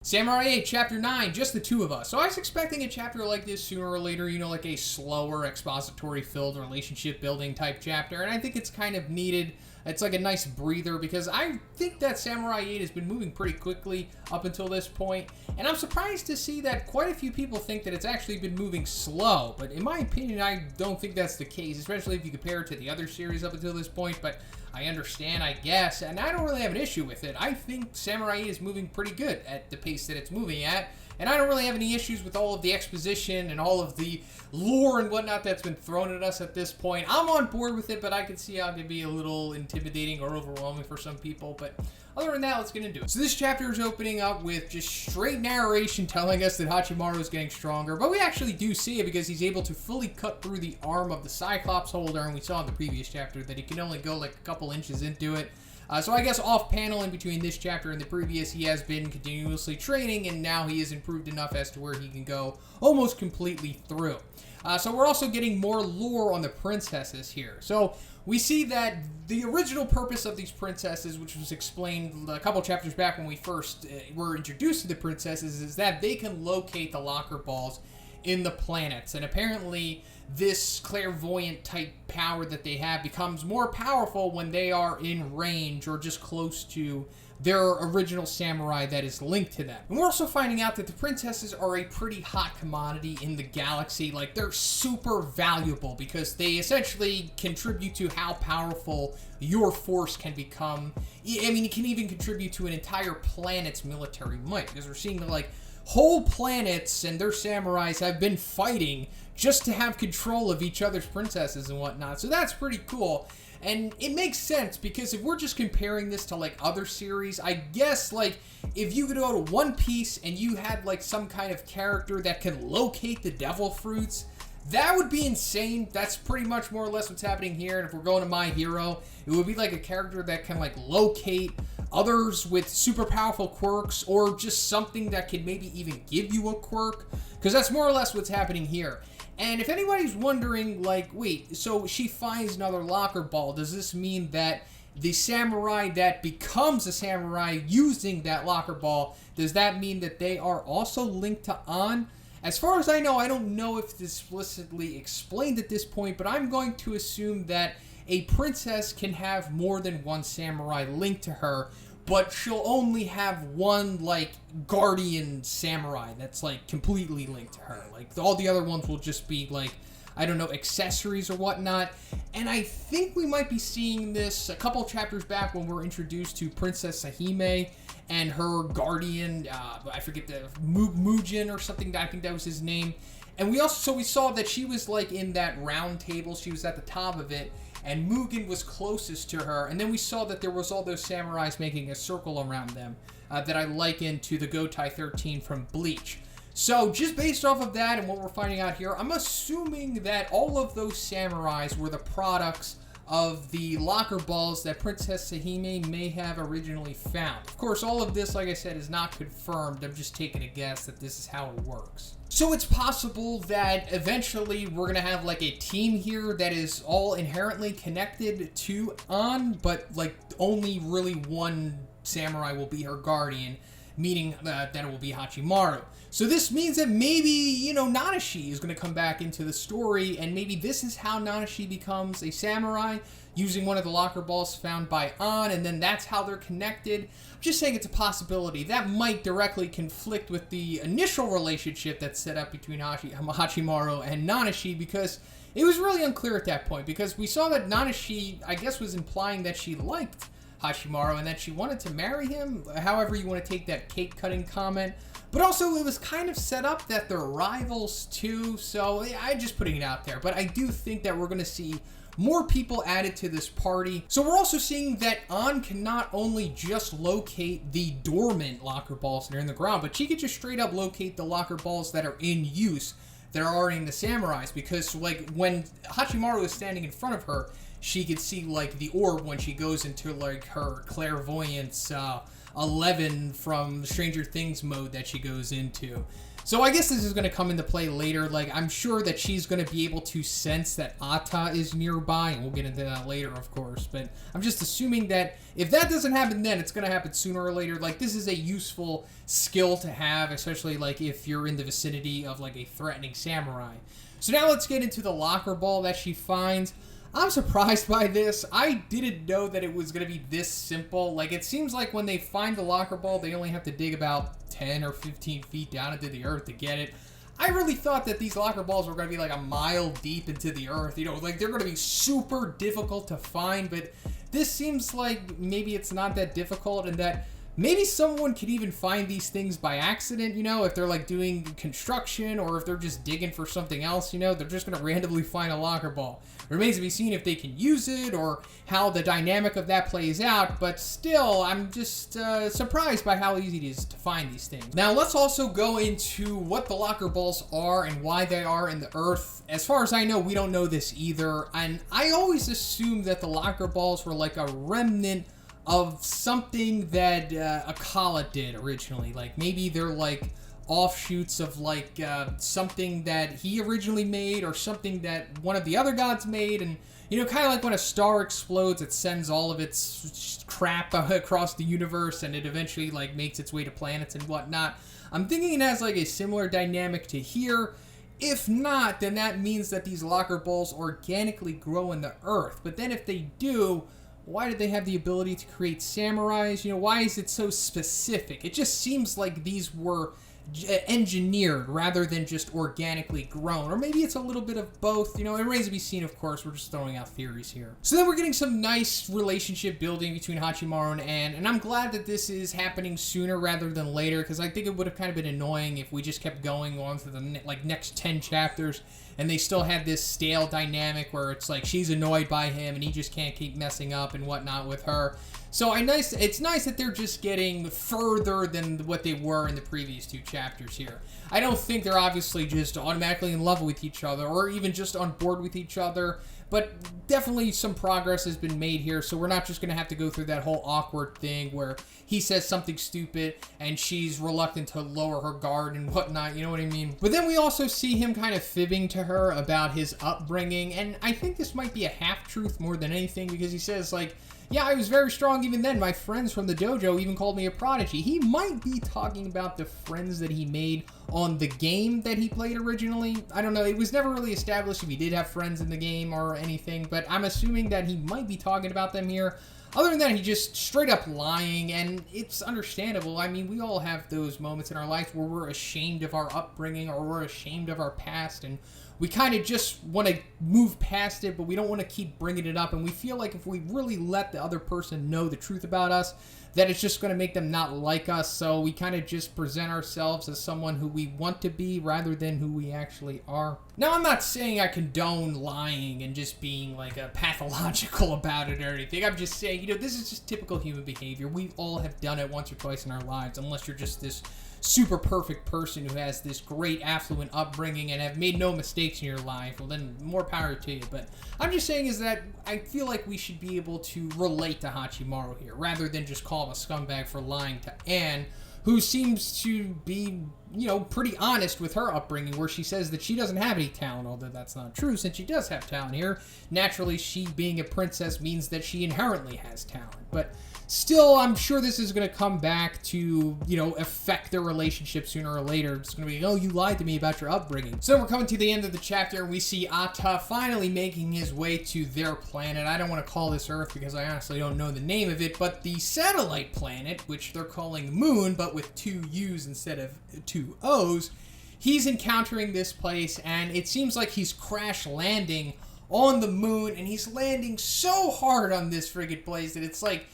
Samurai 8, Chapter 9, just the two of us. So I was expecting a chapter like this sooner or later, like a slower, expository-filled, relationship-building type chapter, and I think it's kind of needed. It's like a nice breather, because I think that Samurai 8 has been moving pretty quickly up until this point, and I'm surprised to see that quite a few people think that it's actually been moving slow, but in my opinion, I don't think that's the case, especially if you compare it to the other series up until this point, but I understand, I guess, and I don't really have an issue with it. I think Samurai 8 is moving pretty good at the pace that it's moving at, and I don't really have any issues with all of the exposition and all of the lore and whatnot that's been thrown at us at this point. I'm on board with it, but I can see how it could be a little intimidating or overwhelming for some people, but other than that, let's get into it. So this chapter is opening up with just straight narration telling us that Hachimaru is getting stronger, but we actually do see it because he's able to fully cut through the arm of the Cyclops holder, and we saw in the previous chapter that he can only go like a couple inches into it. So I guess off-panel in between this chapter and the previous, he has been continuously training, and now he is improved enough as to where he can go almost completely through. So we're also getting more lore on the princesses here. So we see that the original purpose of these princesses, which was explained a couple chapters back when we first were introduced to the princesses, is that they can locate the locker balls in the planets. And apparently this clairvoyant type power that they have becomes more powerful when they are in range or just close to their original samurai that is linked to them. And we're also finding out that the princesses are a pretty hot commodity in the galaxy. Like, they're super valuable because they essentially contribute to how powerful your force can become. I mean, it can even contribute to an entire planet's military might, because we're seeing that, like, whole planets and their samurais have been fighting just to have control of each other's princesses and whatnot. So that's pretty cool. And it makes sense, because if we're just comparing this to like other series, I guess like if you could go to One Piece and you had like some kind of character that can locate the devil fruits, that would be insane. That's pretty much more or less what's happening here. And if we're going to My Hero, it would be like a character that can like locate others with super powerful quirks, or just something that could maybe even give you a quirk, because that's more or less what's happening here. And if anybody's wondering, like, wait, so she finds another locker ball, does this mean that the samurai that becomes a samurai using that locker ball, does that mean that they are also linked to Ann? As far as I know, I don't know if it's explicitly explained at this point, but I'm going to assume that a princess can have more than one samurai linked to her, but she'll only have one, like, guardian samurai that's, like, completely linked to her. Like, all the other ones will just be, like, I don't know, accessories or whatnot. And I think we might be seeing this a couple chapters back when we're introduced to Princess Sahime and her guardian, I forget the, Mujin or something, I think that was his name. And we saw that she was, like, in that round table, she was at the top of it, and Mugen was closest to her, and then we saw that there was all those samurais making a circle around them that I likened to the Gotai 13 from Bleach. So just based off of that and what we're finding out here, I'm assuming that all of those samurais were the products of the locker balls that Princess Sahime may have originally found. Of course, all of this, like I said, is not confirmed. I'm just taking a guess that this is how it works. So it's possible that eventually we're going to have like a team here that is all inherently connected to Ann, but like only really one samurai will be her guardian, meaning that it will be Hachimaru. So this means that maybe, Nanashi is going to come back into the story, and maybe this is how Nanashi becomes a samurai, using one of the locker balls found by Ann, and then that's how they're connected. I'm just saying it's a possibility. That might directly conflict with the initial relationship that's set up between Hachimaru and Nanashi, because it was really unclear at that point, because we saw that Nanashi, I guess, was implying that she liked Hachimaru and that she wanted to marry him, however you want to take that cake cutting comment. But also, it was kind of set up that they're rivals too, so I'm just putting it out there. But I do think that we're going to see more people added to this party. So we're also seeing that Ann can not only just locate the dormant locker balls that are in the ground, but she can just straight up locate the locker balls that are in use, that are already in the samurais. Because like when Hachimaru is standing in front of her, she could see like the orb when she goes into like her clairvoyance 11 from Stranger Things mode that she goes into. So I guess this is going to come into play later. Like, I'm sure that she's going to be able to sense that Atta is nearby, and we'll get into that later, of course. But I'm just assuming that if that doesn't happen then, it's going to happen sooner or later. Like, this is a useful skill to have, especially, like, if you're in the vicinity of, like, a threatening samurai. So now let's get into the locker ball that she finds. I'm surprised by this. I didn't know that it was going to be this simple. Like, it seems like when they find the locker ball, they only have to dig about 10 or 15 feet down into the earth to get it. I really thought that these locker balls were going to be like a mile deep into the earth. You know, like they're going to be super difficult to find, but this seems like maybe it's not that difficult, and that maybe someone could even find these things by accident, you know, if they're like doing construction or if they're just digging for something else, you know, they're just going to randomly find a locker ball. Remains to be seen if they can use it or how the dynamic of that plays out, but still, I'm just surprised by how easy it is to find these things. Now, let's also go into what the locker balls are and why they are in the earth. As far as I know, we don't know this either, and I always assumed that the locker balls were like a remnant of something that Akala did originally. Like, maybe they're like offshoots of like something that he originally made or something that one of the other gods made, and you know, kind of like when a star explodes, it sends all of its crap across the universe and it eventually like makes its way to planets and whatnot. I'm thinking it has like a similar dynamic to here. If not, then that means that these locker balls organically grow in the earth. But then if they do, why did they have the ability to create samurais? You know, why is it so specific? It just seems like these were engineered rather than just organically grown. Or maybe it's a little bit of both. You know, it remains to be seen, of course. We're just throwing out theories here. So then we're getting some nice relationship building between Hachimaru and Ann, and I'm glad that this is happening sooner rather than later, because I think it would have kind of been annoying if we just kept going on to the next 10 chapters and they still had this stale dynamic where it's like she's annoyed by him and he just can't keep messing up and whatnot with her. So it's nice that they're just getting further than what they were in the previous 2 chapters here. I don't think they're obviously just automatically in love with each other or even just on board with each other, but definitely some progress has been made here, so we're not just going to have to go through that whole awkward thing where he says something stupid and she's reluctant to lower her guard and whatnot, you know what I mean? But then we also see him kind of fibbing to her about his upbringing, and I think this might be a half-truth more than anything, because he says, like, yeah, I was very strong even then. My friends from the dojo even called me a prodigy. He might be talking about the friends that he made on the game that he played originally. I don't know. It was never really established if he did have friends in the game or anything, but I'm assuming that he might be talking about them here. Other than that, he's just straight up lying, and it's understandable. I mean, we all have those moments in our life where we're ashamed of our upbringing or we're ashamed of our past, and we kind of just want to move past it, but we don't want to keep bringing it up, and we feel like if we really let the other person know the truth about us, that it's just going to make them not like us, so we kind of just present ourselves as someone who we want to be rather than who we actually are. Now, I'm not saying I condone lying and just being like a pathological about it or anything. I'm just saying, you know, this is just typical human behavior. We all have done it once or twice in our lives, unless you're just this super perfect person who has this great affluent upbringing and have made no mistakes in your life. Well, then more power to you. But I'm just saying is that I feel like we should be able to relate to Hachimaru here rather than just call him a scumbag for lying to Ann, who seems to be, you know, pretty honest with her upbringing, where she says that she doesn't have any talent, although that's not true since she does have talent here. Naturally, she being a princess means that she inherently has talent, but still, I'm sure this is going to come back to, you know, affect their relationship sooner or later. It's going to be, oh, you lied to me about your upbringing. So we're coming to the end of the chapter, and we see Atta finally making his way to their planet. I don't want to call this Earth because I honestly don't know the name of it, but the satellite planet, which they're calling Moon, but with 2 U's instead of 2 O's, he's encountering this place, and it seems like he's crash landing on the moon, and he's landing so hard on this friggin' place that it's like,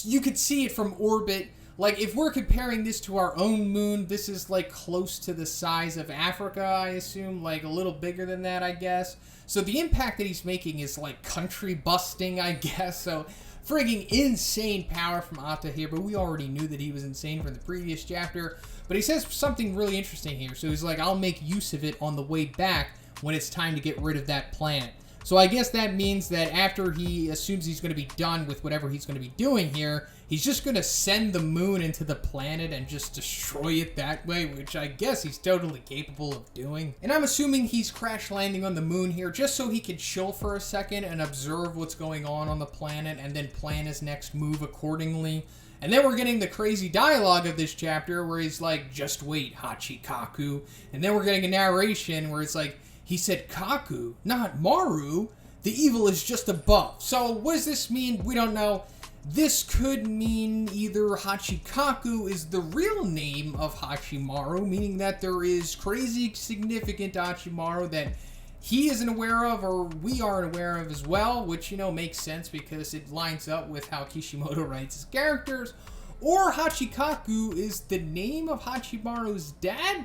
you could see it from orbit. Like, if we're comparing this to our own moon, this is like close to the size of Africa, I assume, like a little bigger than that, I guess. So the impact that he's making is like country busting, I guess. So frigging insane power from Atta here, but we already knew that he was insane from the previous chapter. But he says something really interesting here. So he's like, I'll make use of it on the way back when it's time to get rid of that planet. So I guess that means that after he assumes he's going to be done with whatever he's going to be doing here, he's just going to send the moon into the planet and just destroy it that way, which I guess he's totally capable of doing. And I'm assuming he's crash landing on the moon here just so he can chill for a second and observe what's going on the planet and then plan his next move accordingly. And then we're getting the crazy dialogue of this chapter where he's like, just wait, Hachikaku. And then we're getting a narration where it's like, he said Kaku, not Maru. The evil is just above. So what does this mean? We don't know. This could mean either Hachikaku is the real name of Hachimaru, meaning that there is crazy significant Hachimaru that he isn't aware of or we aren't aware of as well, which, you know, makes sense because it lines up with how Kishimoto writes his characters. Or Hachikaku is the name of Hachimaru's dad.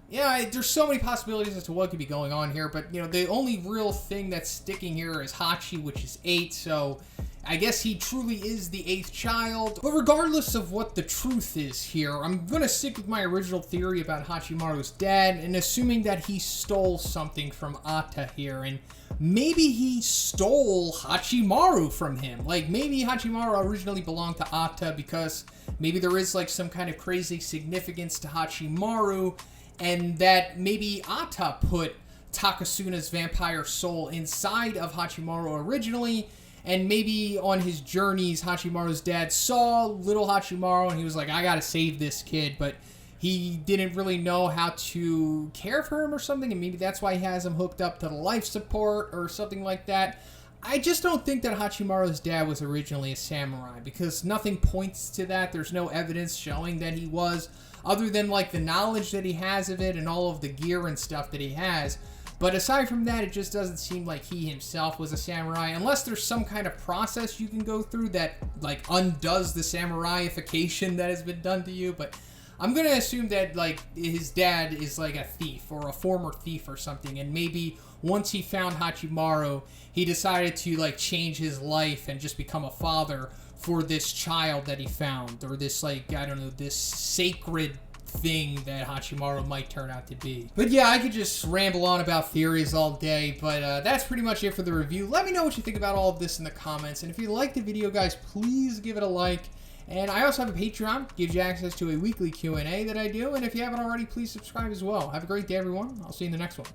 Yeah, there's so many possibilities as to what could be going on here, but, you know, the only real thing that's sticking here is Hachi, which is 8, so I guess he truly is the 8th child. But regardless of what the truth is here, I'm going to stick with my original theory about Hachimaru's dad, and assuming that he stole something from Atta here, and maybe he stole Hachimaru from him. Like, maybe Hachimaru originally belonged to Atta because maybe there is, like, some kind of crazy significance to Hachimaru, and that maybe Atta put Takasuna's vampire soul inside of Hachimaru originally, and maybe on his journeys, Hachimaru's dad saw little Hachimaru, and he was like, I gotta save this kid, but he didn't really know how to care for him or something, and maybe that's why he has him hooked up to the life support or something like that. I just don't think that Hachimaru's dad was originally a samurai, because nothing points to that. There's no evidence showing that he was, other than, like, the knowledge that he has of it and all of the gear and stuff that he has. But aside from that, it just doesn't seem like he himself was a samurai, unless there's some kind of process you can go through that, like, undoes the samuraiification that has been done to you. But I'm going to assume that, like, his dad is, like, a thief or a former thief or something, and maybe once he found Hachimaru, he decided to, like, change his life and just become a father for this child that he found, or this, like, I don't know, this sacred thing that Hachimaru might turn out to be. But yeah, I could just ramble on about theories all day, but that's pretty much it for the review. Let me know what you think about all of this in the comments, and if you like the video, guys, please give it a like. And I also have a Patreon, gives you access to a weekly Q&A that I do, and if you haven't already, please subscribe as well. Have a great day, everyone. I'll see you in the next one.